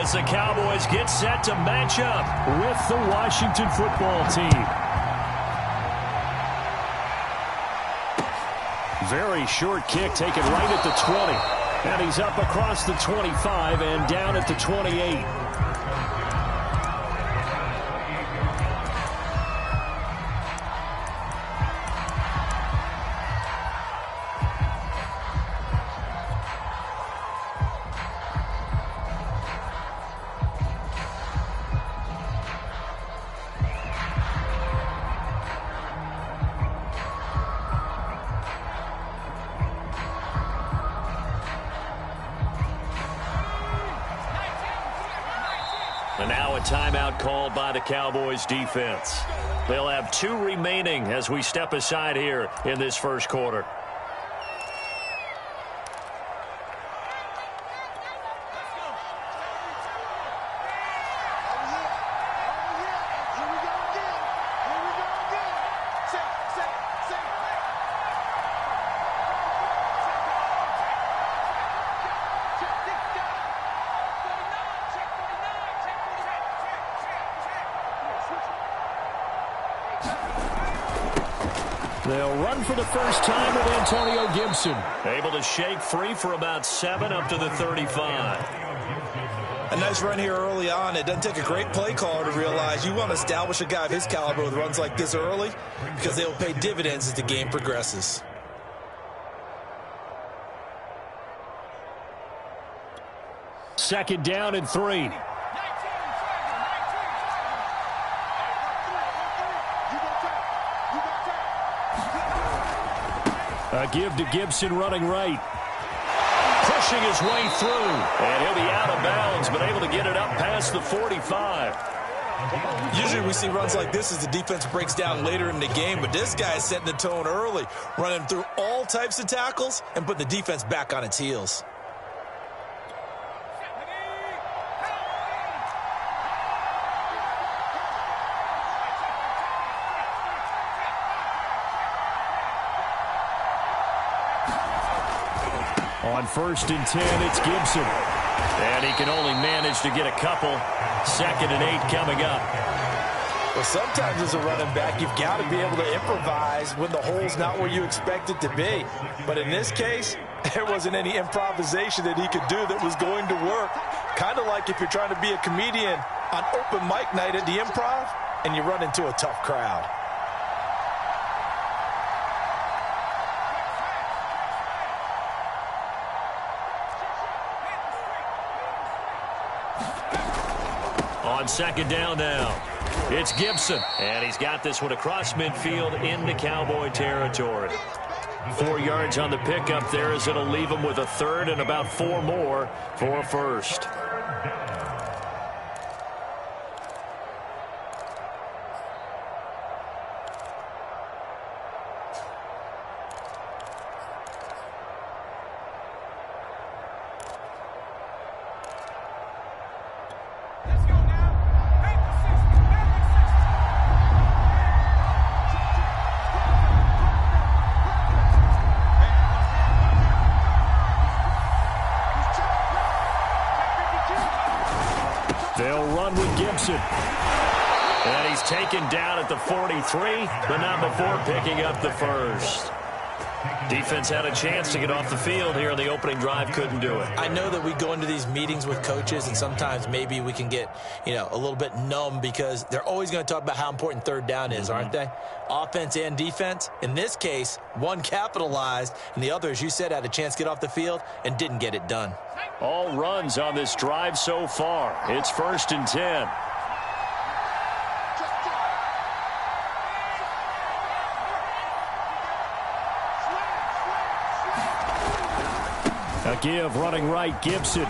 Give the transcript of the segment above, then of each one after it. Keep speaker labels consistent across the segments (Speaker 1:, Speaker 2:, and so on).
Speaker 1: as the Cowboys get set to match up with the Washington football team. Very short kick taken right at the 20. And he's up across the 25 and down at the 28. And now a timeout called by the Cowboys defense. They'll have 2 remaining as we step aside here in this first quarter. They'll run for the first time with Antonio Gibson. Able to shake free for about 7 up to the 35.
Speaker 2: A nice run here early on. It doesn't take a great play caller to realize you want to establish a guy of his caliber with runs like this early because they will pay dividends as the game progresses.
Speaker 1: Second down and 3. A give to Gibson running right. Pushing his way through. And he'll be out of bounds, but able to get it up past the 45.
Speaker 2: Usually we see runs like this as the defense breaks down later in the game, but this guy is setting the tone early, running through all types of tackles and putting the defense back on its heels.
Speaker 1: On 1st and 10, it's Gibson. And he can only manage to get a couple. 2nd and 8 coming up.
Speaker 2: Well, sometimes as a running back, you've got to be able to improvise when the hole's not where you expect it to be. But in this case, there wasn't any improvisation that he could do that was going to work. Kind of like if you're trying to be a comedian on open mic night at the Improv and you run into a tough crowd.
Speaker 1: On 2nd down now, it's Gibson. And he's got this one across midfield into Cowboy territory. 4 yards on the pickup there as it'll leave him with a 3rd and about 4 more for a 1st. They'll run with Gibson. And he's taken down at the 43, but not before picking up the 1st. Defense had a chance to get off the field here in the opening drive, couldn't do it.
Speaker 2: I know that we go into these meetings with coaches, and sometimes maybe we can get, a little bit numb because they're always going to talk about how important 3rd down is, aren't they? Offense and defense. In this case, one capitalized, and the other, as you said, had a chance to get off the field and didn't get it done.
Speaker 1: All runs on this drive so far. It's 1st and 10. A give running right, Gibson.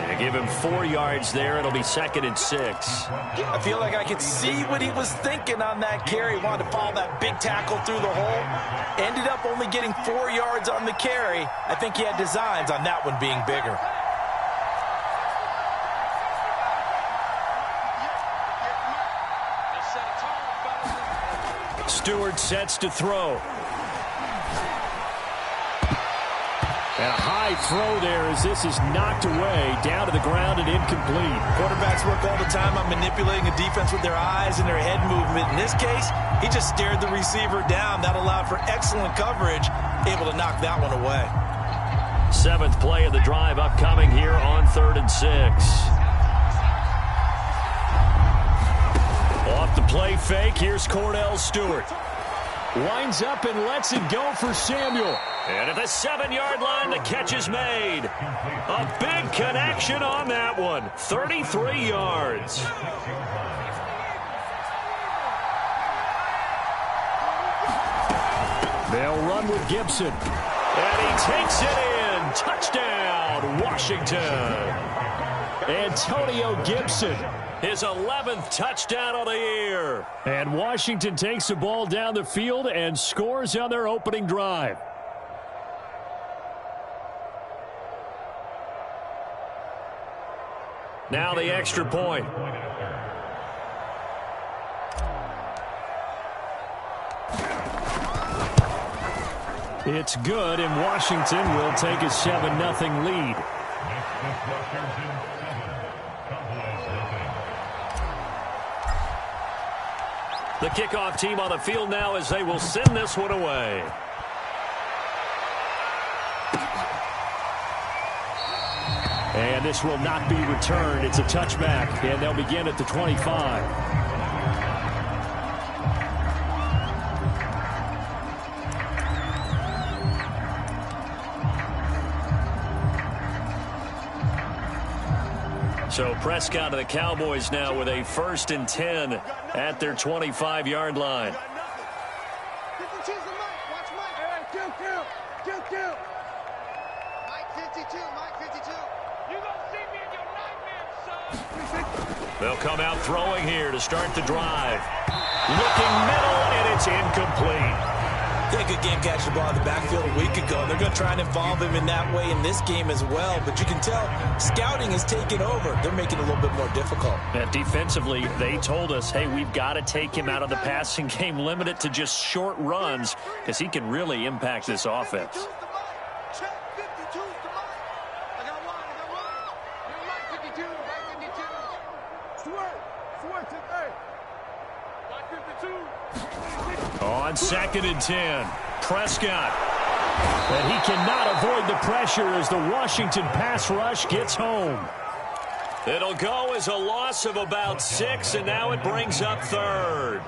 Speaker 1: They give him 4 yards there. It'll be 2nd and 6.
Speaker 2: I feel like I could see what he was thinking on that carry. He wanted to follow that big tackle through the hole. Ended up only getting 4 yards on the carry. I think he had designs on that one being bigger.
Speaker 1: Stewart sets to throw.
Speaker 3: And a high throw there as this is knocked away, down to the ground and incomplete.
Speaker 2: Quarterbacks work all the time on manipulating a defense with their eyes and their head movement. In this case, he just stared the receiver down. That allowed for excellent coverage, able to knock that one away.
Speaker 1: 7th play of the drive upcoming here on 3rd and 6. Off the play fake, here's Cordell Stewart.
Speaker 3: Winds up and lets it go for Samuel.
Speaker 1: And at the 7-yard line, the catch is made. A big connection on that one. 33 yards.
Speaker 3: They'll run with Gibson.
Speaker 1: And he takes it in. Touchdown, Washington.
Speaker 3: Antonio Gibson.
Speaker 1: His 11th touchdown of the year.
Speaker 3: And Washington takes the ball down the field and scores on their opening drive.
Speaker 1: Now the extra point.
Speaker 3: It's good, and Washington will take a 7-0 lead.
Speaker 1: The kickoff team on the field now as they will send this one away.
Speaker 3: And this will not be returned. It's a touchback, and they'll begin at the 25.
Speaker 1: So Prescott and the Cowboys now with a 1st and 10 at their 25-yard line. They'll come out throwing here to start the drive. Looking middle, and it's incomplete.
Speaker 2: He had a good game catching the ball in the backfield a week ago, and they're going to try and involve him in that way in this game as well. But you can tell scouting has taken over. They're making it a little bit more difficult.
Speaker 1: And defensively, they told us, hey, we've got to take him out of the passing game, limit it to just short runs, because he can really impact this offense.
Speaker 3: On 2nd and 10, Prescott. And he cannot avoid the pressure as the Washington pass rush gets home.
Speaker 1: It'll go as a loss of about 6, and now it brings up 3rd.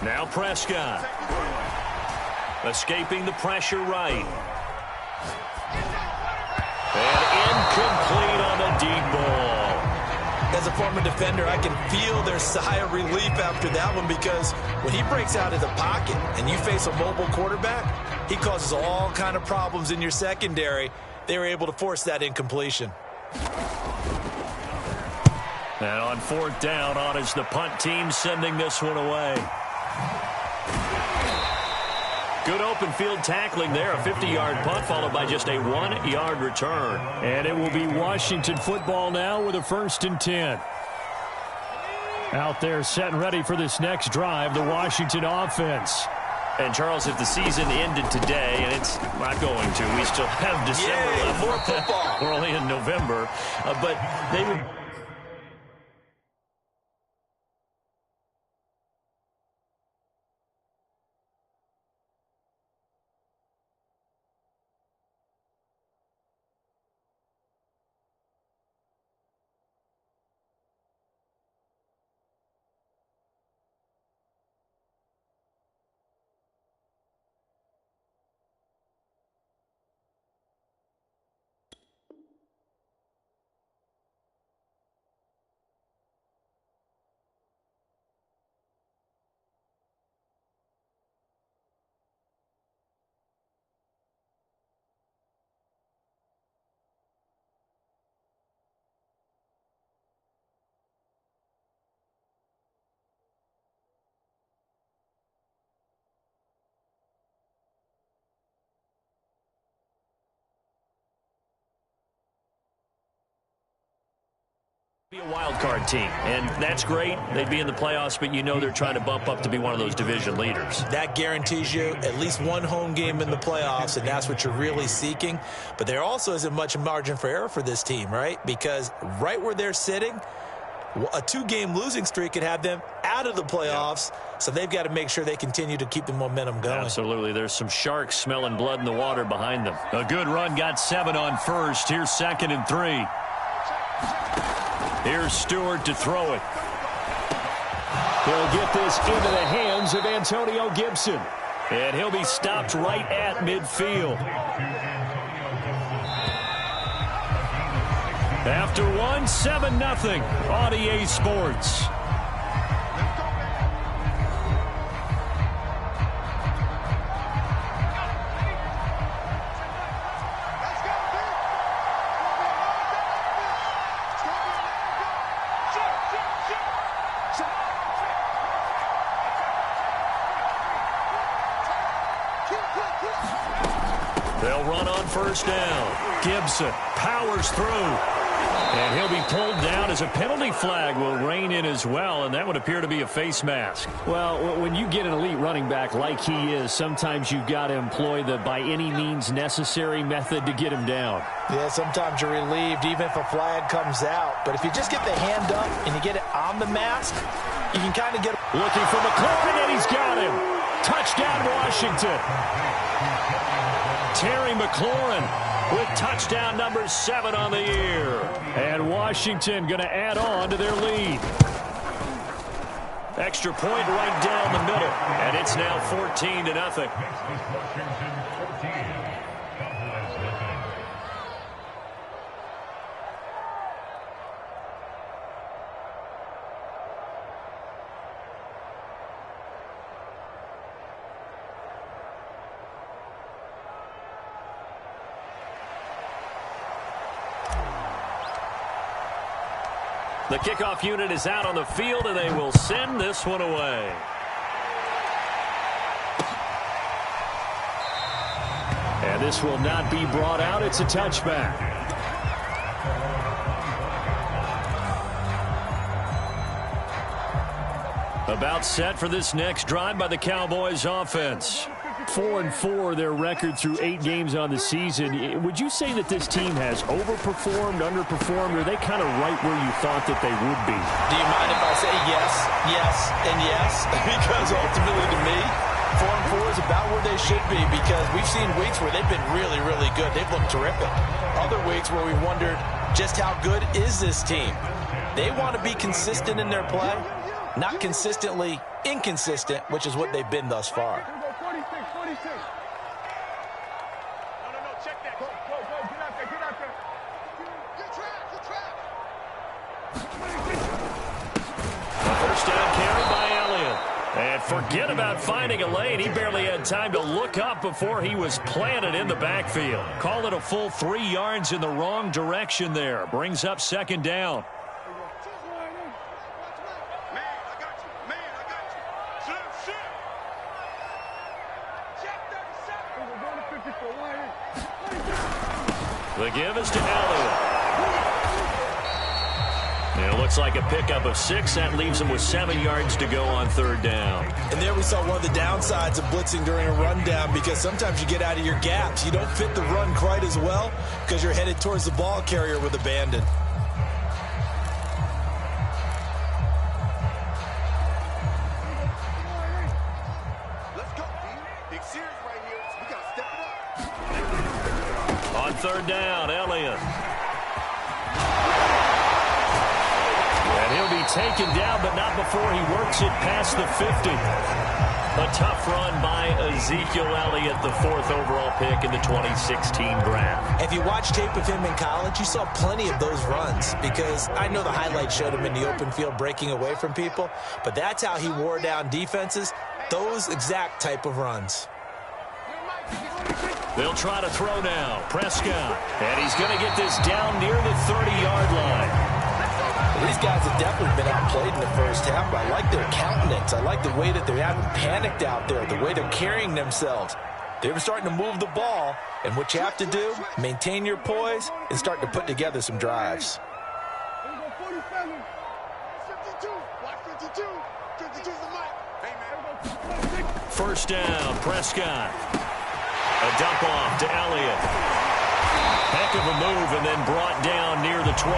Speaker 1: Now Prescott. Escaping the pressure right. And incomplete on the deep ball.
Speaker 2: As a former defender, I can feel their sigh of relief after that one, because when he breaks out of the pocket and you face a mobile quarterback, he causes all kind of problems in your secondary. They were able to force that incompletion.
Speaker 1: And on 4th down, on is the punt team sending this one away. Good open field tackling there. A 50-yard punt followed by just a 1-yard return.
Speaker 3: And it will be Washington football now with a 1st and 10. Out there set and ready for this next drive, the Washington offense.
Speaker 1: And, Charles, if the season ended today, and it's not going to, we still have December left.
Speaker 2: More football.
Speaker 1: We're only in November. But they would... Be a wild card team, and that's great. They'd be in the playoffs, but you know they're trying to bump up to be one of those division leaders.
Speaker 2: That guarantees you at least one home game in the playoffs, and that's what you're really seeking. But there also isn't much margin for error for this team, right? Because right where they're sitting, a 2-game losing streak could have them out of the playoffs, so they've got to make sure they continue to keep the momentum going.
Speaker 1: Absolutely. There's some sharks smelling blood in the water behind them. A good run, got 7 on first. Here's 2nd and 3. Here's Stewart to throw it.
Speaker 3: He'll get this into the hands of Antonio Gibson.
Speaker 1: And he'll be stopped right at midfield. After 1, 7-0 on EA Sports. They'll run on first down. Gibson powers through. And he'll be pulled down as a penalty flag will rein in as well, and that would appear to be a face mask.
Speaker 3: Well, when you get an elite running back like he is, sometimes you've got to employ the by any means necessary method to get him down.
Speaker 2: Yeah, sometimes you're relieved even if a flag comes out. But if you just get the hand up and you get it on the mask, you can kind of get...
Speaker 3: Looking for McLaurin, and he's got him. Touchdown, Washington.
Speaker 1: Terry McLaurin with touchdown number 7 on the year.
Speaker 3: And Washington going to add on to their lead.
Speaker 1: Extra point right down the middle. And it's now 14-0. The kickoff unit is out on the field, and they will send this one away.
Speaker 3: And this will not be brought out. It's a touchback.
Speaker 1: About set for this next drive by the Cowboys offense.
Speaker 3: 4-4 their record through 8 games on the season. Would you say that this team has overperformed, underperformed, or are they kind of right where you thought that they would be?
Speaker 2: Do you mind if I say yes, yes, and yes? Because ultimately to me, 4-4 is about where they should be, because we've seen weeks where they've been really, really good. They've looked terrific. Other weeks where we wondered just how good is this team. They want to be consistent in their play, not consistently inconsistent, which is what they've been thus far.
Speaker 1: Forget about finding a lane. He barely had time to look up before he was planted in the backfield. Call it a full 3 yards in the wrong direction there. Brings up 2nd down. The give is to Elliott. And it looks like a pickup of 6. That leaves him with 7 yards to go on 3rd down.
Speaker 2: And there we saw one of the downsides of blitzing during a rundown, because sometimes you get out of your gaps. You don't fit the run quite as well because you're headed towards the ball carrier with abandon.
Speaker 4: Let's go, big series right here. We got to step it up.
Speaker 1: On 3rd down, Elliott. He'll be taken down, but not before he works it past the 50. A tough run by Ezekiel Elliott, the 4th overall pick in the 2016 draft.
Speaker 2: If you watch tape of him in college, you saw plenty of those runs, because I know the highlights showed him in the open field breaking away from people, but that's how he wore down defenses, those exact type of runs.
Speaker 1: They'll try to throw now. Prescott. And he's going to get this down near the 30-yard line.
Speaker 2: These guys have definitely been outplayed in the first half, but I like their countenance. I like the way that they haven't panicked out there, the way they're carrying themselves. They're starting to move the ball, and what you have to do, maintain your poise and start to put together some drives.
Speaker 1: First down, Prescott. A dump off to Elliott. Heck of a move and then brought down near the 23.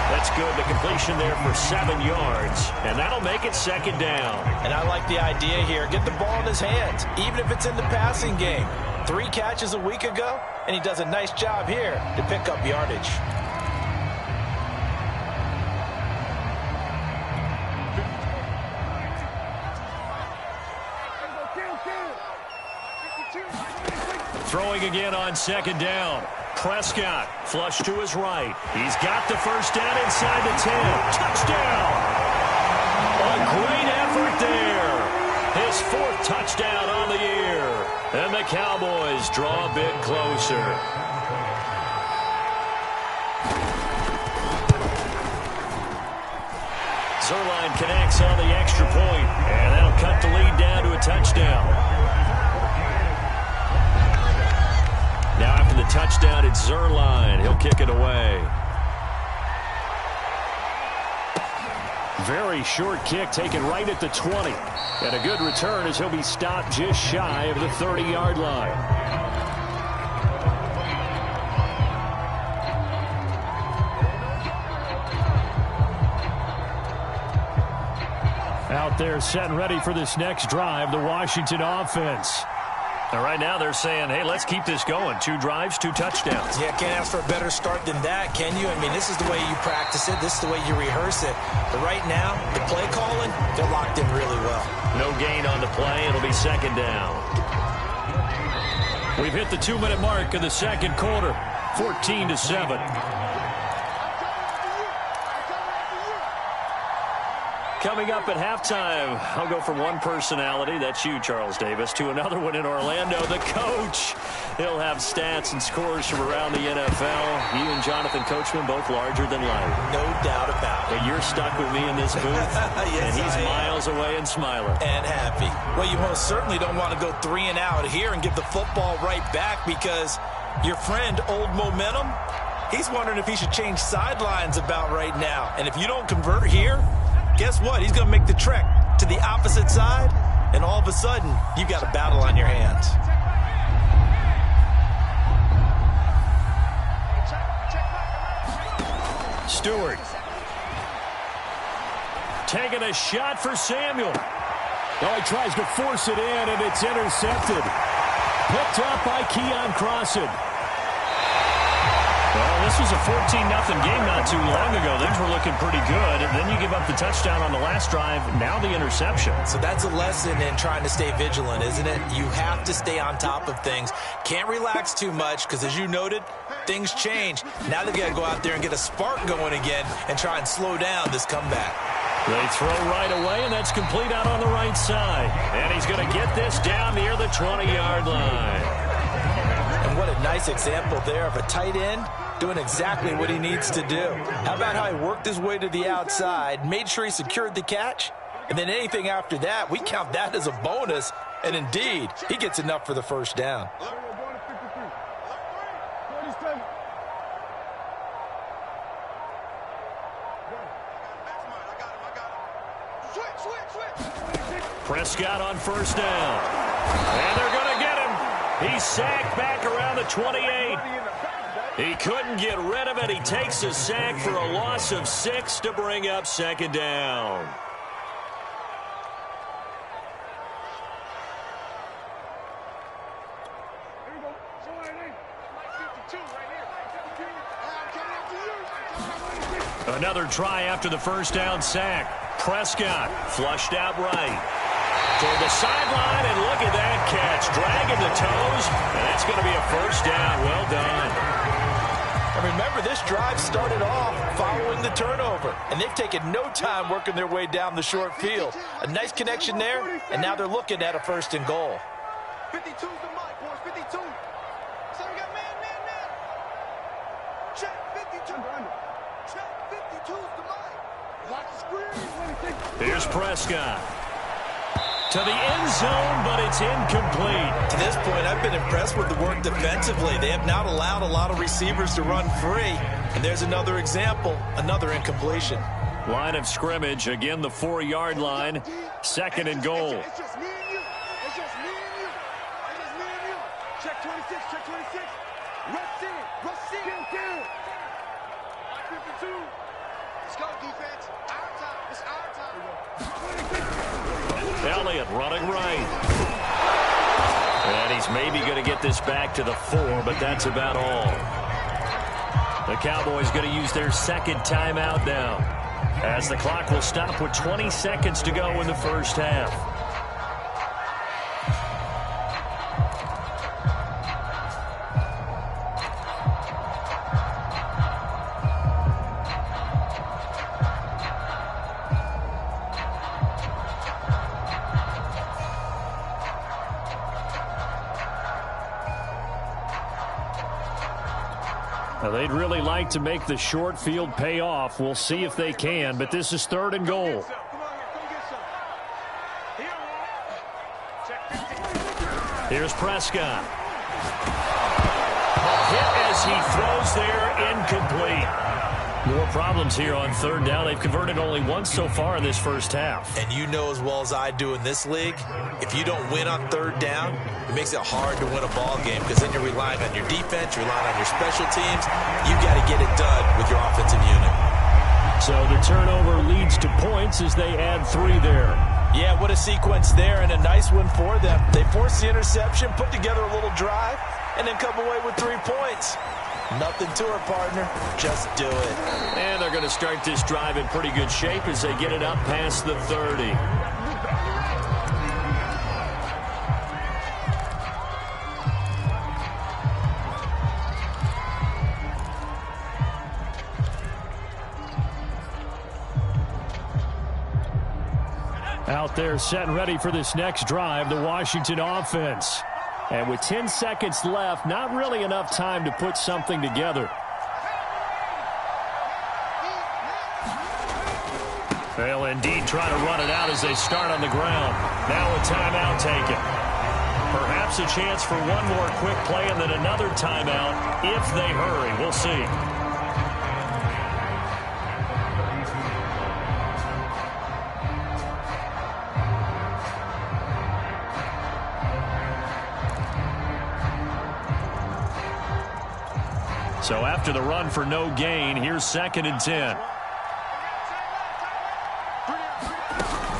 Speaker 1: That's good. The completion there for 7 yards. And that'll make it second down.
Speaker 2: And I like the idea here. Get the ball in his hands, even if it's in the passing game. 3 catches a week ago, and he does a nice job here to pick up yardage.
Speaker 1: Throwing again on second down. Prescott, flush to his right. He's got the first down inside the 10. Touchdown! A great effort there. His 4th touchdown on the year. And the Cowboys draw a bit closer. Zuerlein connects on the extra point, and that'll cut the lead down to a touchdown. Now after the touchdown, it's Zuerlein. He'll kick it away.
Speaker 3: Very short kick taken right at the 20. And a good return as he'll be stopped just shy of the 30-yard line. Out there set and ready for this next drive, the Washington offense.
Speaker 1: And right now they're saying, hey, let's keep this going. 2 drives, 2 touchdowns.
Speaker 2: Yeah, can't ask for a better start than that, can you? I mean, this is the way you practice it. This is the way you rehearse it. But right now, the play calling, they're locked in really well.
Speaker 1: No gain on the play. It'll be second down.
Speaker 3: We've hit the 2-minute mark of the second quarter. 14-7.
Speaker 1: Coming up at halftime, I'll go from one personality, that's you, Charles Davis, to another one in Orlando, the coach. He'll have stats and scores from around the NFL. You and Jonathan Coachman, both larger than life.
Speaker 2: No doubt about it.
Speaker 1: And you're stuck with me in this booth,
Speaker 2: yes,
Speaker 1: and he's miles away and smiling.
Speaker 2: And happy. Well, you most certainly don't want to go 3 and out here and give the football right back because your friend, Old Momentum, he's wondering if he should change sidelines about right now. And if you don't convert here, guess what? He's going to make the trek to the opposite side, and all of a sudden, you've got a battle on your hands.
Speaker 3: Stewart. Taking a shot for Samuel. Oh, he tries to force it in, and it's intercepted. Picked up by Keon Crossan.
Speaker 1: Well, this was a 14-0 game not too long ago. Things were looking pretty good. And then you give up the touchdown on the last drive. Now the interception.
Speaker 2: So that's a lesson in trying to stay vigilant, isn't it? You have to stay on top of things. Can't relax too much because, as you noted, things change. Now they've got to go out there and get a spark going again and try and slow down this comeback.
Speaker 1: They throw right away, and that's complete out on the right side. And he's going to get this down near the 20-yard line.
Speaker 2: And what a nice example there of a tight end doing exactly what he needs to do. How about how he worked his way to the outside, made sure he secured the catch, and then anything after that, we count that as a bonus. And indeed, he gets enough for the first down.
Speaker 1: Prescott on first down. And they're going to get him. He's sacked back around the 28. He couldn't get rid of it. He takes a sack for a loss of 6 to bring up second down. Another try after the first down sack. Prescott flushed out right. Toward the sideline, and look at that catch. Dragging the toes, and that's going to be a first down. Well done.
Speaker 2: And remember, this drive started off following the turnover, and they've taken no time working their way down the short field. A nice connection there, and now they're looking at a 1st and goal.
Speaker 4: 52's the mic, boys. 52. So we got man. Check 52. Check 52's the mic. Watch the screen.
Speaker 1: Here's Prescott. To the end zone, but it's incomplete.
Speaker 2: To this point, I've been impressed with the work defensively. They have not allowed a lot of receivers to run free. And there's another example, another incompletion.
Speaker 3: Line of scrimmage, again the 4-yard line. 2nd and goal.
Speaker 4: It's just me and you. It's just me and you. It's just me and you. Check 26, check 26. Rush in, rush in. Get down. 52. Let's go, defense. Our time. It's our time.
Speaker 3: Elliott running right. And he's maybe going to get this back to the 4, but that's about all. The Cowboys going to use their 2nd timeout now, as the clock will stop with 20 seconds to go in the first half. Now, they'd really like to make the short field pay off. We'll see if they can, but this is 3rd and goal. Here's Prescott. Hit as he throws there, incomplete. More problems here on 3rd down. They've converted only once so far in this first half.
Speaker 2: And you know as well as I do in this league, if you don't win on 3rd down, it makes it hard to win a ball game because then you're relying on your defense, you're relying on your special teams. You got to get it done with your offensive unit.
Speaker 3: So the turnover leads to points as they add 3 there.
Speaker 2: Yeah, what a sequence there, and a nice one for them. They forced the interception, put together a little drive, and then come away with 3 points. Nothing to it, partner. Just do it.
Speaker 3: And they're going to start this drive in pretty good shape as they get it up past the 30. Out there set and ready for this next drive, the Washington offense. And with 10 seconds left, not really enough time to put something together. They'll indeed try to run it out as they start on the ground. Now a timeout taken. Perhaps a chance for one more quick play and then another timeout if they hurry. We'll see. So after the run for no gain, here's 2nd and 10.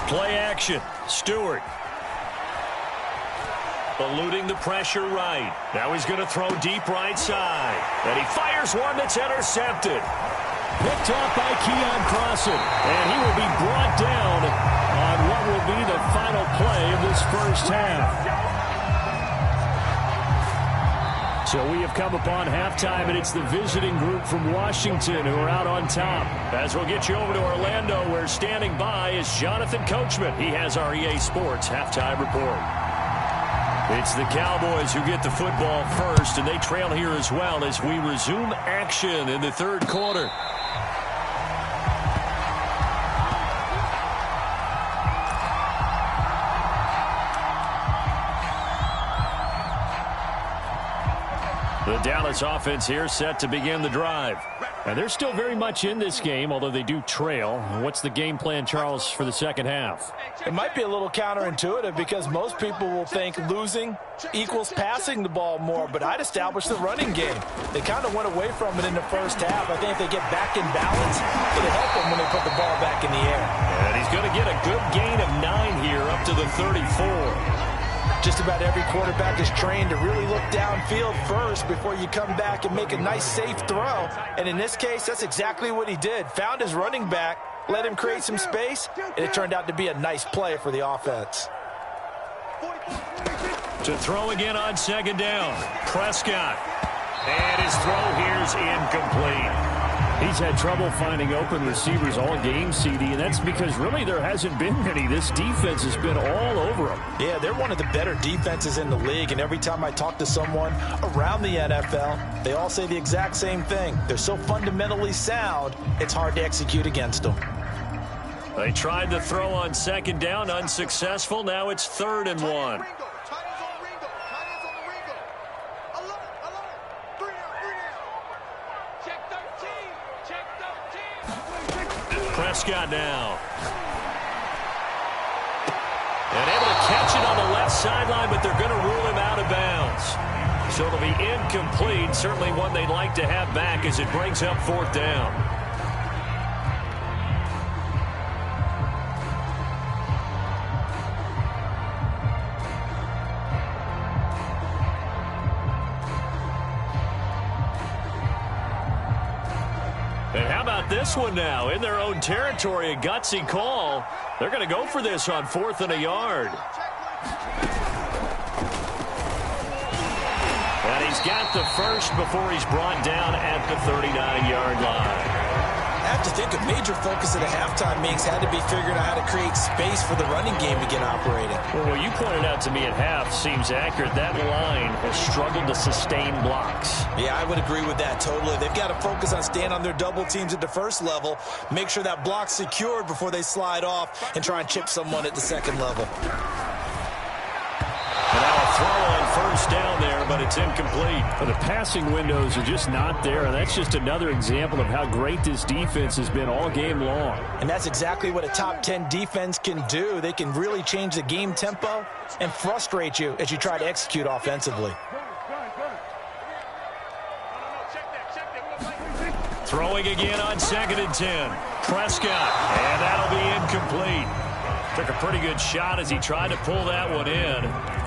Speaker 3: Play action. Stewart. Eluding the pressure right. Now he's going to throw deep right side. And he fires one that's intercepted. Picked off by Keon Crossen. And he will be brought down on what will be the final play of this first half. So we have come upon halftime, and it's the visiting group from Washington who are out on top. As we'll get you over to Orlando, where standing by is Jonathan Coachman. He has our EA Sports halftime report. It's the Cowboys who get the football first, and they trail here as well as we resume action in the 3rd quarter. The Dallas offense here set to begin the drive. And they're still very much in this game, although they do trail. What's the game plan, Charles, for the second half?
Speaker 2: It might be a little counterintuitive because most people will think losing equals passing the ball more, but I'd establish the running game. They kind of went away from it in the first half. I think if they get back in balance, it'll help them when they put the ball back in the air.
Speaker 3: And he's going to get a good gain of 9 here up to the 34.
Speaker 2: Just about every quarterback is trained to really look downfield first before you come back and make a nice, safe throw. And in this case, that's exactly what he did. Found his running back, let him create some space, and it turned out to be a nice play for the offense.
Speaker 3: To throw again on 2nd down. Prescott. And his throw here's incomplete. He's had trouble finding open receivers all game, CD, and that's because really there hasn't been many. This defense has been all over them.
Speaker 2: Yeah, they're one of the better defenses in the league, and every time I talk to someone around the NFL, they all say the exact same thing. They're so fundamentally sound, it's hard to execute against them.
Speaker 3: They tried to throw on 2nd down, unsuccessful. Now it's 3rd and 1. Prescott now. And able to catch it on the left sideline, but they're going to rule him out of bounds. So it'll be incomplete. Certainly one they'd like to have back as it brings up 4th down. And how about this one now? In their own territory, a gutsy call. They're going to go for this on 4th and a yard. And he's got the first before he's brought down at the 39-yard line.
Speaker 2: I have to think a major focus of the halftime makes had to be figuring out how to create space for the running game to get operating.
Speaker 3: Well, what you pointed out to me at half seems accurate. That line has struggled to sustain blocks.
Speaker 2: Yeah, I would agree with that totally. They've got to focus on staying on their double teams at the first level, make sure that block's secured before they slide off and try and chip someone at the second level.
Speaker 3: And now a throw on 1st down there, but it's incomplete. Well, the passing windows are just not there, and that's just another example of how great this defense has been all game long.
Speaker 2: And that's exactly what a top 10 defense can do. They can really change the game tempo and frustrate you as you try to execute offensively.
Speaker 3: Throwing again on 2nd and 10. Prescott, and that'll be incomplete. Took a pretty good shot as he tried to pull that one in.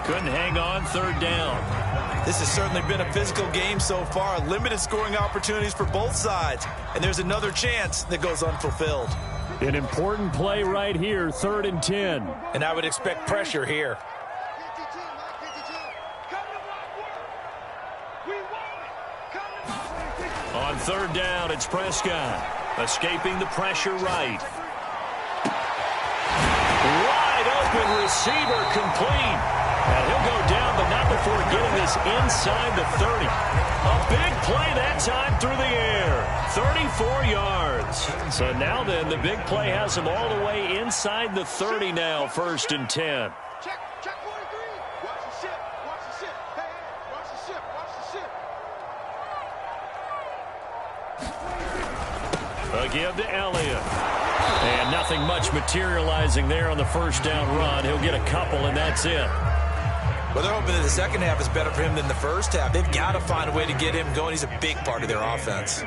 Speaker 3: Couldn't hang on 3rd down.
Speaker 2: This has certainly been a physical game so far. Limited scoring opportunities for both sides. And there's another chance that goes unfulfilled.
Speaker 3: An important play right here, 3rd and 10.
Speaker 2: And I would expect pressure here.
Speaker 3: On 3rd down, it's Prescott. Escaping the pressure right. Wide open receiver complete. And he'll go down, but not before getting this inside the 30. A big play that time through the air. 34 yards. So now then, the big play has him all the way inside the 30 now, 1st and 10.
Speaker 4: Check 43. Watch the ship. Watch the ship. Hey, watch the ship. Watch the ship.
Speaker 3: A give to Elliott. And nothing much materializing there on the 1st down run. He'll get a couple, and that's it.
Speaker 2: Well, they're hoping that the second half is better for him than the first half. They've got to find a way to get him going. He's a big part of their offense.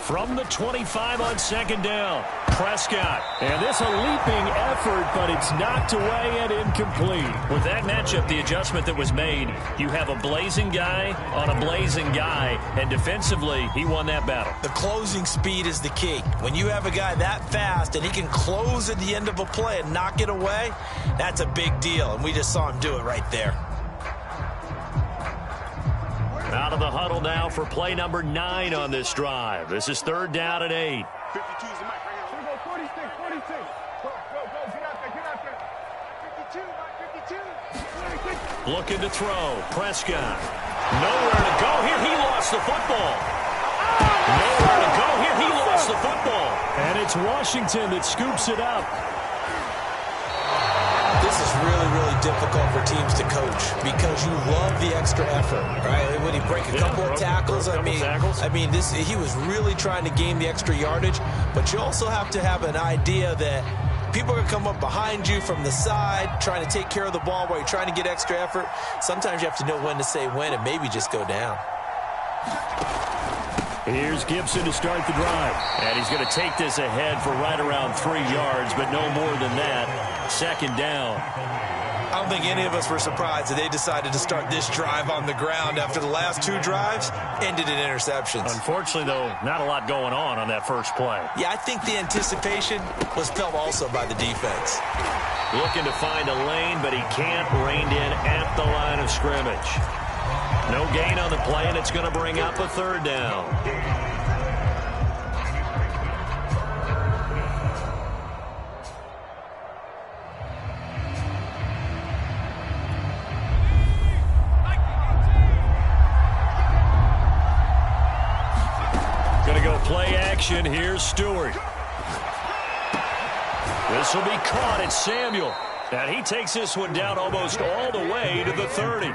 Speaker 3: From the 25 on 2nd down, Prescott. And this a leaping effort, but it's knocked away and incomplete. With that matchup, the adjustment that was made, you have a blazing guy on a blazing guy, and defensively, he won that battle.
Speaker 2: The closing speed is the key. When you have a guy that fast and he can close at the end of a play and knock it away, that's a big deal, and we just saw him do it right there.
Speaker 3: Out of the huddle now for play number 9 on this drive. This is 3rd down and 8.
Speaker 4: 52 is the mic right here. Here we go, 46. Go, get out there. 52, Mike, 52. 46.
Speaker 3: Looking to throw. Prescott. Nowhere to go here. He lost the football. Nowhere to go here. He lost the football. And it's Washington that scoops it up.
Speaker 2: This is really, really difficult for teams to coach because you love the extra effort, right? When he break a couple of tackles, I mean, he was really trying to gain the extra yardage, but you also have to have an idea that people are going to come up behind you from the side, trying to take care of the ball while you're trying to get extra effort. Sometimes you have to know when to say when and maybe just go down.
Speaker 3: Here's Gibson to start the drive. And he's going to take this ahead for right around 3 yards, but no more than that. 2nd down.
Speaker 2: I don't think any of us were surprised that they decided to start this drive on the ground after the last 2 drives ended in interceptions.
Speaker 3: Unfortunately, though, not a lot going on that first play.
Speaker 2: Yeah, I think the anticipation was felt also by the defense.
Speaker 3: Looking to find a lane, but he can't. Reined in at the line of scrimmage. No gain on the play, and it's going to bring up a 3rd down. Going to go play action. Here's Stewart. This will be caught. It's Samuel. And he takes this one down almost all the way to the 30.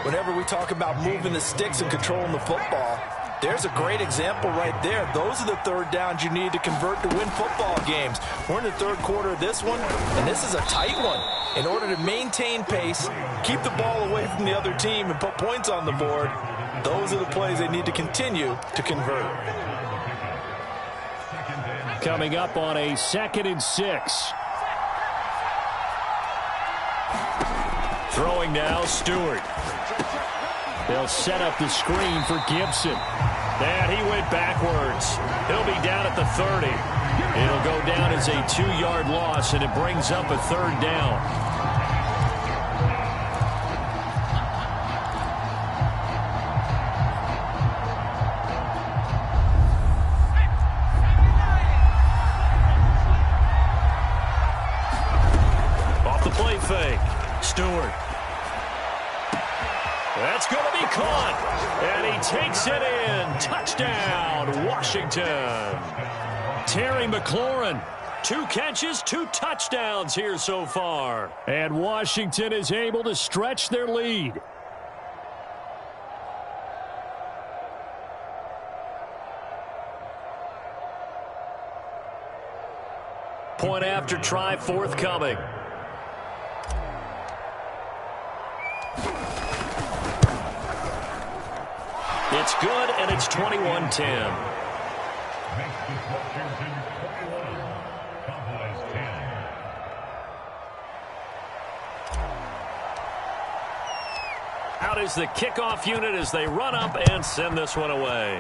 Speaker 2: Whenever we talk about moving the sticks and controlling the football, there's a great example right there. Those are the third downs you need to convert to win football games. We're in the third quarter of this one, and this is a tight one. In order to maintain pace, keep the ball away from the other team, and put points on the board, those are the plays they need to continue to convert.
Speaker 3: Coming up on a 2nd and 6. Throwing now, Stewart. They'll set up the screen for Gibson. And he went backwards. He'll be down at the 30. It'll go down as a 2-yard loss, and it brings up a 3rd down. Fake. Stewart. That's going to be caught. And he takes it in. Touchdown, Washington. Terry McLaurin. 2 catches, 2 touchdowns here so far. And Washington is able to stretch their lead. Point after try forthcoming. It's good, and it's 21-10. Out is the kickoff unit as they run up and send this one away.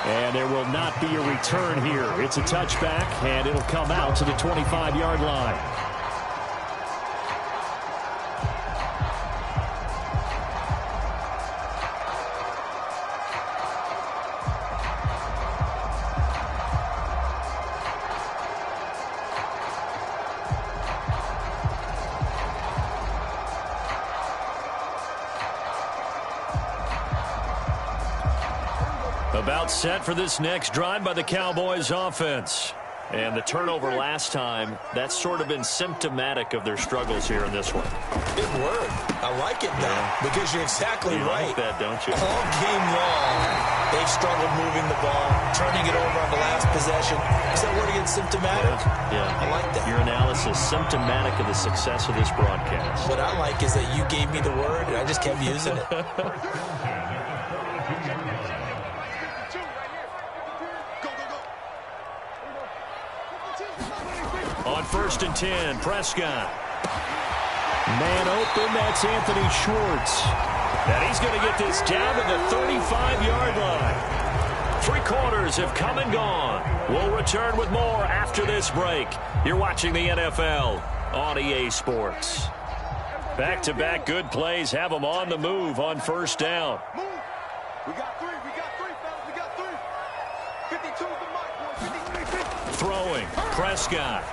Speaker 3: And there will not be a return here. It's a touchback, and it'll come out to the 25-yard line. About set for this next drive by the Cowboys offense. And the turnover last time, that's sort of been symptomatic of their struggles here in this one.
Speaker 2: Big word. I like it, though, because you're exactly right.
Speaker 1: You like that, don't you?
Speaker 2: All game long, they've struggled moving the ball, turning it over on the last possession. Is that word again, symptomatic?
Speaker 1: Yeah.
Speaker 2: I like that.
Speaker 1: Your analysis, symptomatic of the success of this broadcast.
Speaker 2: What I like is that you gave me the word, and I just kept using it.
Speaker 3: On 1st and 10, Prescott. Man open, that's Anthony Schwartz. And he's going to get this down to the 35-yard line. 3 quarters have come and gone. We'll return with more after this break. You're watching the NFL on EA Sports. Back-to-back good plays have them on the move on 1st down.
Speaker 4: Move. We got 3, fellas. We got 3. 52 is the mark, boys. 53.
Speaker 3: Throwing, Prescott.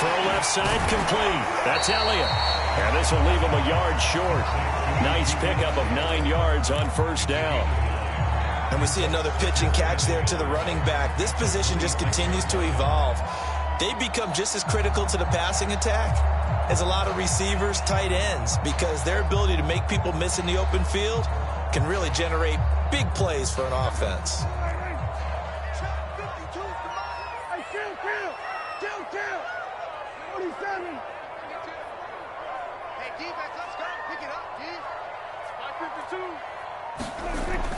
Speaker 3: Throw left side complete. That's Elliott. And this will leave him a yard short. Nice pickup of 9 yards on 1st down.
Speaker 2: And we see another pitch and catch there to the running back. This position just continues to evolve. They become just as critical to the passing attack as a lot of receivers, tight ends, because their ability to make people miss in the open field can really generate big plays for an offense.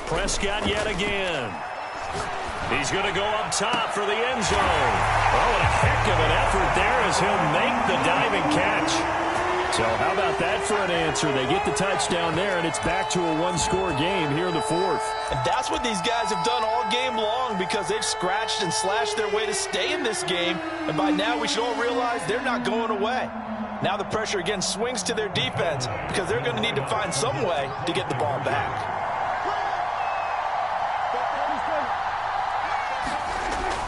Speaker 3: Prescott yet again. He's going to go up top for the end zone. Oh, and a heck of an effort there as he'll make the diving catch. So how about that for an answer? They get the touchdown there, and it's back to a 1-score game here in the 4th.
Speaker 2: And that's what these guys have done all game long, because they've scratched and slashed their way to stay in this game. And by now we should all realize they're not going away. Now the pressure again swings to their defense, because they're going to need to find some way to get the ball back.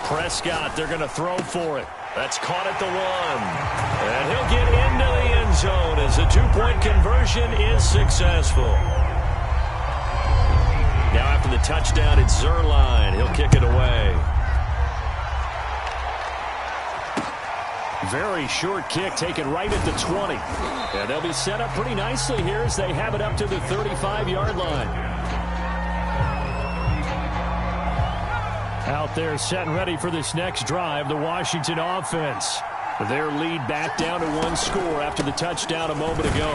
Speaker 3: Prescott, they're going to throw for it. That's caught at the 1. And he'll get into the end zone as the 2-point conversion is successful.
Speaker 1: Now after the touchdown, it's Zuerlein. He'll kick it away.
Speaker 3: Very short kick taken right at the 20. And they'll be set up pretty nicely here as they have it up to the 35-yard line. Out there set and ready for this next drive, the Washington offense. Their lead back down to 1 score after the touchdown a moment ago.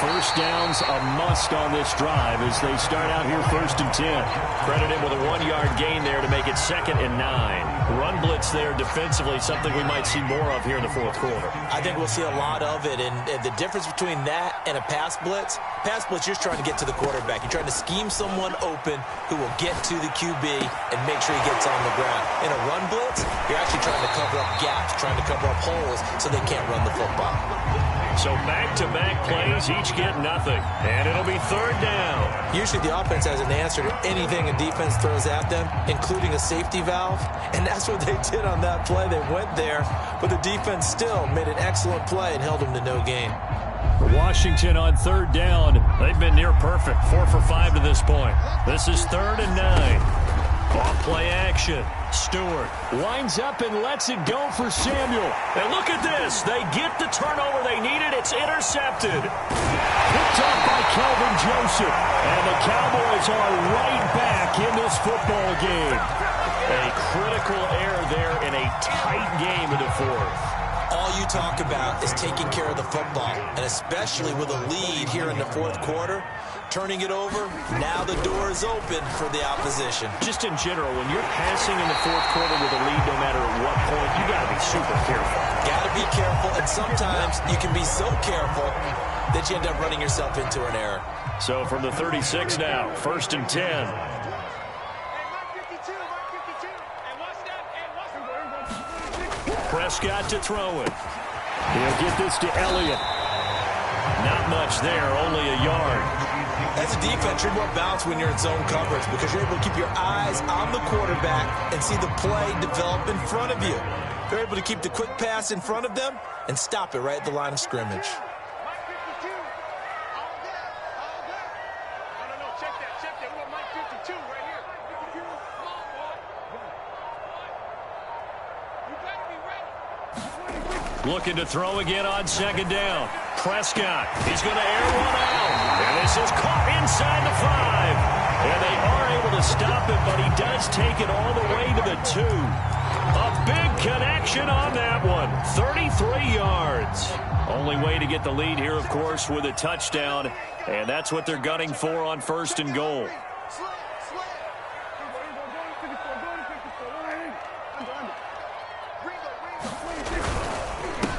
Speaker 3: First down's a must on this drive as they start out here 1st and 10.
Speaker 1: Credit him with a 1-yard gain there to make it 2nd and 9. Run blitz there defensively, something we might see more of here in the 4th quarter.
Speaker 2: I think we'll see a lot of it, and the difference between that and a pass blitz, you're just trying to get to the quarterback. You're trying to scheme someone open who will get to the QB and make sure he gets on the ground. In a run blitz, you're actually trying to cover up gaps, trying to cover up holes so they can't run the football.
Speaker 1: So back-to-back plays, each get nothing. And it'll be 3rd down.
Speaker 2: Usually the offense has an answer to anything a defense throws at them, including a safety valve. And that's what they did on that play. They went there, but the defense still made an excellent play and held them to no gain.
Speaker 3: Washington on 3rd down.
Speaker 1: They've been near perfect, 4 for 5 to this point. This is 3rd and 9. Off play action. Stewart
Speaker 3: winds up and lets it go for Samuel.
Speaker 1: And look at this. They get the turnover they needed. It's intercepted.
Speaker 3: Picked up by Kelvin Joseph. And the Cowboys are right back in this football game.
Speaker 1: A critical error there in a tight game in the 4th.
Speaker 2: All you talk about is taking care of the football, and especially with a lead here in the 4th quarter, turning it over, now the door is open for the opposition.
Speaker 1: Just in general, when you're passing in the 4th quarter with a lead, no matter at what point, you got to be super careful.
Speaker 2: Got to be careful, and sometimes you can be so careful that you end up running yourself into an error.
Speaker 1: So from the 36 now, 1st and 10. Prescott to throw it.
Speaker 3: He'll get this to Elliott.
Speaker 1: Not much there, only a yard.
Speaker 2: As a defense, you're more balanced when you're in zone coverage because you're able to keep your eyes on the quarterback and see the play develop in front of you. They're able to keep the quick pass in front of them and stop it right at the line of scrimmage.
Speaker 1: Looking to throw again on 2nd down. Prescott, he's going to air one out. And this is caught inside the 5. And they are able to stop it, but he does take it all the way to the 2. A big connection on that one. 33 yards. Only way to get the lead here, of course, with a touchdown. And that's what they're gunning for on 1st and goal.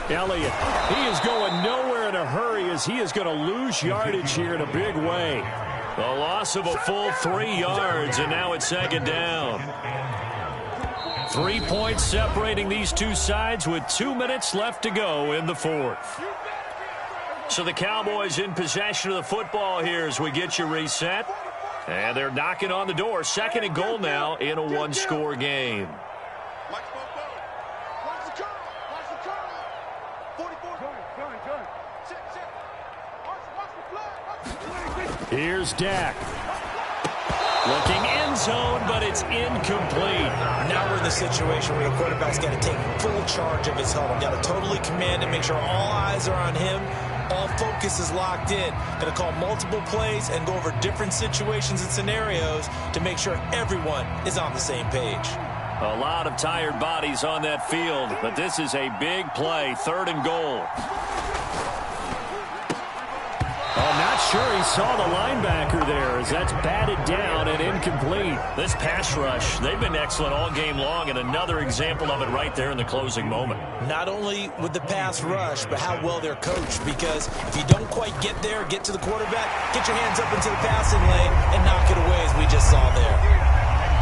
Speaker 3: Elliott, he is going nowhere in a hurry as he is going to lose yardage here in a big way.
Speaker 1: A loss of a full 3 yards, and now it's 2nd down. 3 points separating these two sides with 2 minutes left to go in the 4th. So the Cowboys in possession of the football here as we get you reset. And they're knocking on the door. 2nd and goal now in a 1-score game.
Speaker 3: Here's Dak. Looking end zone, but it's incomplete.
Speaker 2: Now we're in the situation where the quarterback's got to take full charge of his huddle. Got to totally command it, make sure all eyes are on him. All focus is locked in. Got to call multiple plays and go over different situations and scenarios to make sure everyone is on the same page.
Speaker 1: A lot of tired bodies on that field, but this is a big play, 3rd and goal.
Speaker 3: I'm not sure he saw the linebacker there as that's batted down and incomplete.
Speaker 1: This pass rush, they've been excellent all game long, and another example of it right there in the closing moment.
Speaker 2: Not only with the pass rush, but how well they're coached, because if you don't quite get there, get to the quarterback, get your hands up into the passing lane and knock it away as we just saw there.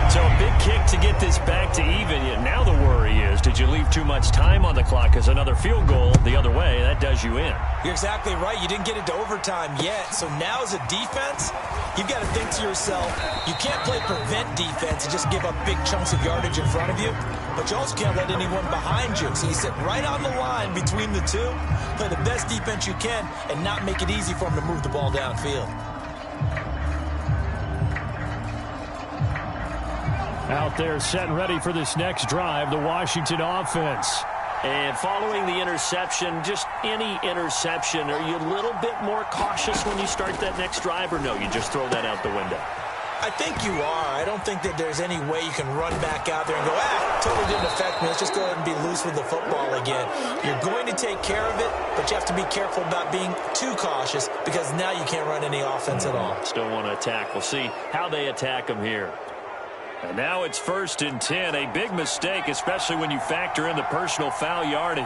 Speaker 1: So a big kick to get this back to even. Yet now the worry is, did you leave too much time on the clock? Because another field goal the other way, that does you in.
Speaker 2: You're exactly right. You didn't get into overtime yet. So now as a defense, you've got to think to yourself, you can't play prevent defense and just give up big chunks of yardage in front of you. But you also can't let anyone behind you. So you sit right on the line between the two, play the best defense you can, and not make it easy for them to move the ball downfield.
Speaker 3: Out there set and ready for this next drive, the Washington offense.
Speaker 1: And following the interception, just any interception, are you a little bit more cautious when you start that next drive, or no, you just throw that out the window?
Speaker 2: I think you are. I don't think that there's any way you can run back out there and go, totally didn't affect me. Let's just go ahead and be loose with the football again. You're going to take care of it, but you have to be careful about being too cautious because now you can't run any offense at all.
Speaker 1: Still want to attack. We'll see how they attack them here. And now it's 1st and 10. A big mistake, especially when you factor in the personal foul yardage.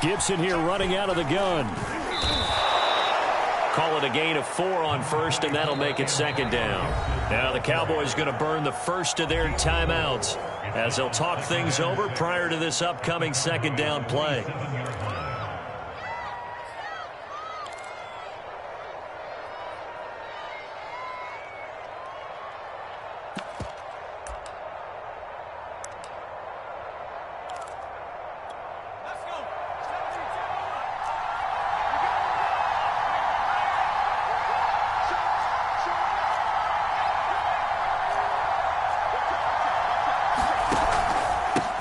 Speaker 3: Gibson here running out of the gun.
Speaker 1: Call it a gain of 4 on 1st, and that'll make it 2nd down. Now the Cowboys going to burn the first of their timeouts as they'll talk things over prior to this upcoming 2nd down play.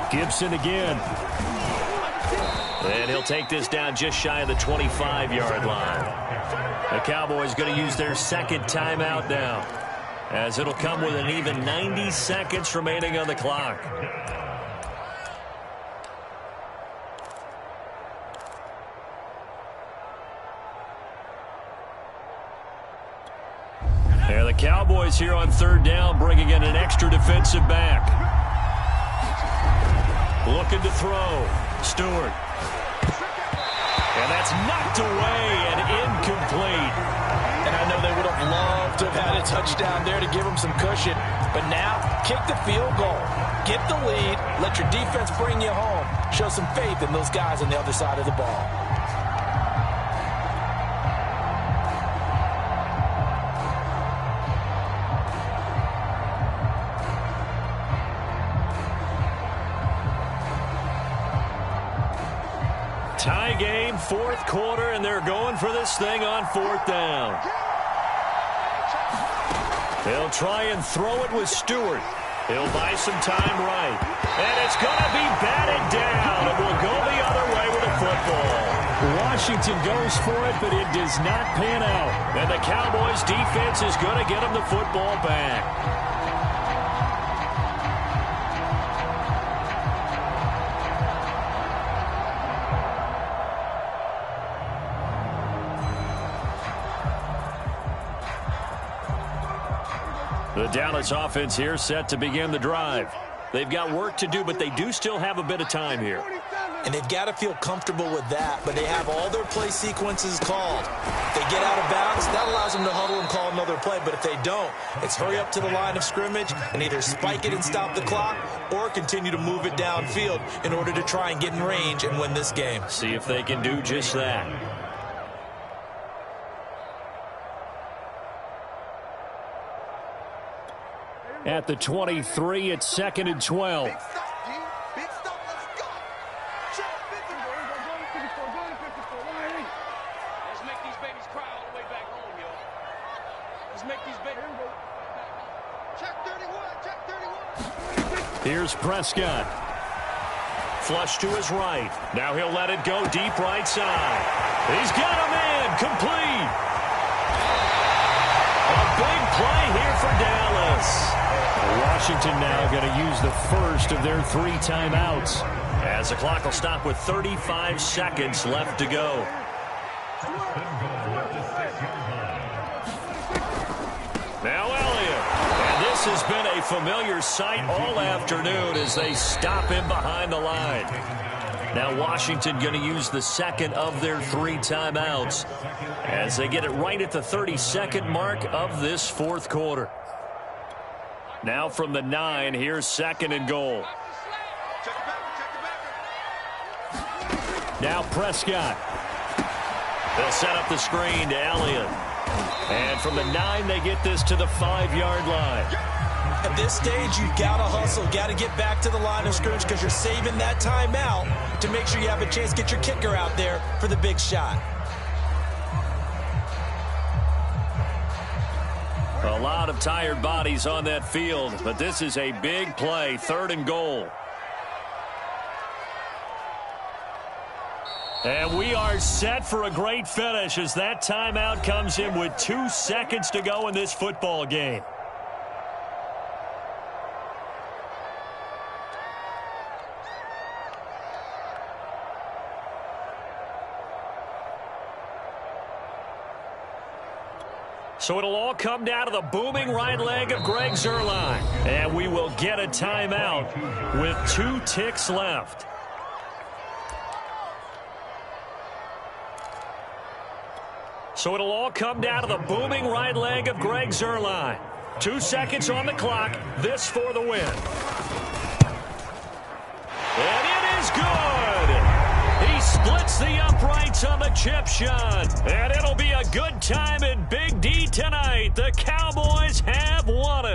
Speaker 3: Gibson again.
Speaker 1: And he'll take this down just shy of the 25-yard line. The Cowboys going to use their 2nd timeout now, as it'll come with an even 90 seconds remaining on the clock. And the Cowboys here on 3rd down, bringing in an extra defensive back. Looking to throw. Stewart. And that's knocked away and incomplete.
Speaker 2: And I know they would have loved to have had a touchdown there to give them some cushion. But now, kick the field goal. Get the lead. Let your defense bring you home. Show some faith in those guys on the other side of the ball.
Speaker 1: Tie game, 4th quarter, and they're going for this thing on 4th down. They'll try and throw it with Stewart. He'll buy some time right. And it's going to be batted down. It will go the other way with the football.
Speaker 3: Washington goes for it, but it does not pan out.
Speaker 1: And the Cowboys defense is going to get them the football back. The Dallas offense here set to begin the drive. They've got work to do, but they do still have a bit of time here.
Speaker 2: And they've got to feel comfortable with that, but they have all their play sequences called. If they get out of bounds, that allows them to huddle and call another play. But if they don't, it's hurry up to the line of scrimmage and either spike it and stop the clock or continue to move it downfield in order to try and get in range and win this game.
Speaker 1: See if they can do just that.
Speaker 3: At the 23, it's 2nd and 12.
Speaker 4: Big stop, D. Big stop. Let's go. Check 54.
Speaker 5: Let's make these babies cry all the way back home, yo. Let's make these babies.
Speaker 4: Check 31. Check 31.
Speaker 3: Here's Prescott.
Speaker 1: Flush to his right. Now he'll let it go deep right side. He's got him in. Complete. A big play here for Dallas.
Speaker 3: Washington now going to use the first of their 3 timeouts.
Speaker 1: As the clock will stop with 35 seconds left to go. Now Elliott. And this has been a familiar sight all afternoon as they stop him behind the line. Now Washington going to use the 2nd of their 3 timeouts as they get it right at the 32nd mark of this 4th quarter. Now from the 9, here's 2nd and goal.
Speaker 3: Now Prescott.
Speaker 1: They'll set up the screen to Elliott. And from the 9, they get this to the 5-yard line.
Speaker 2: At this stage, you've got to hustle, got to get back to the line of scrimmage because you're saving that timeout to make sure you have a chance to get your kicker out there for the big shot.
Speaker 3: A lot of tired bodies on that field, but this is a big play, 3rd and goal. And we are set for a great finish as that timeout comes in with 2 seconds to go in this football game. So it'll all come down to the booming right leg of Greg Zuerlein. And we will get a timeout with 2 ticks left. So it'll all come down to the booming right leg of Greg Zuerlein. 2 seconds on the clock. This for the win. And it is good. He splits the uprights on the chip shot. And it'll be a good time in Big D tonight. The Cowboys have won it.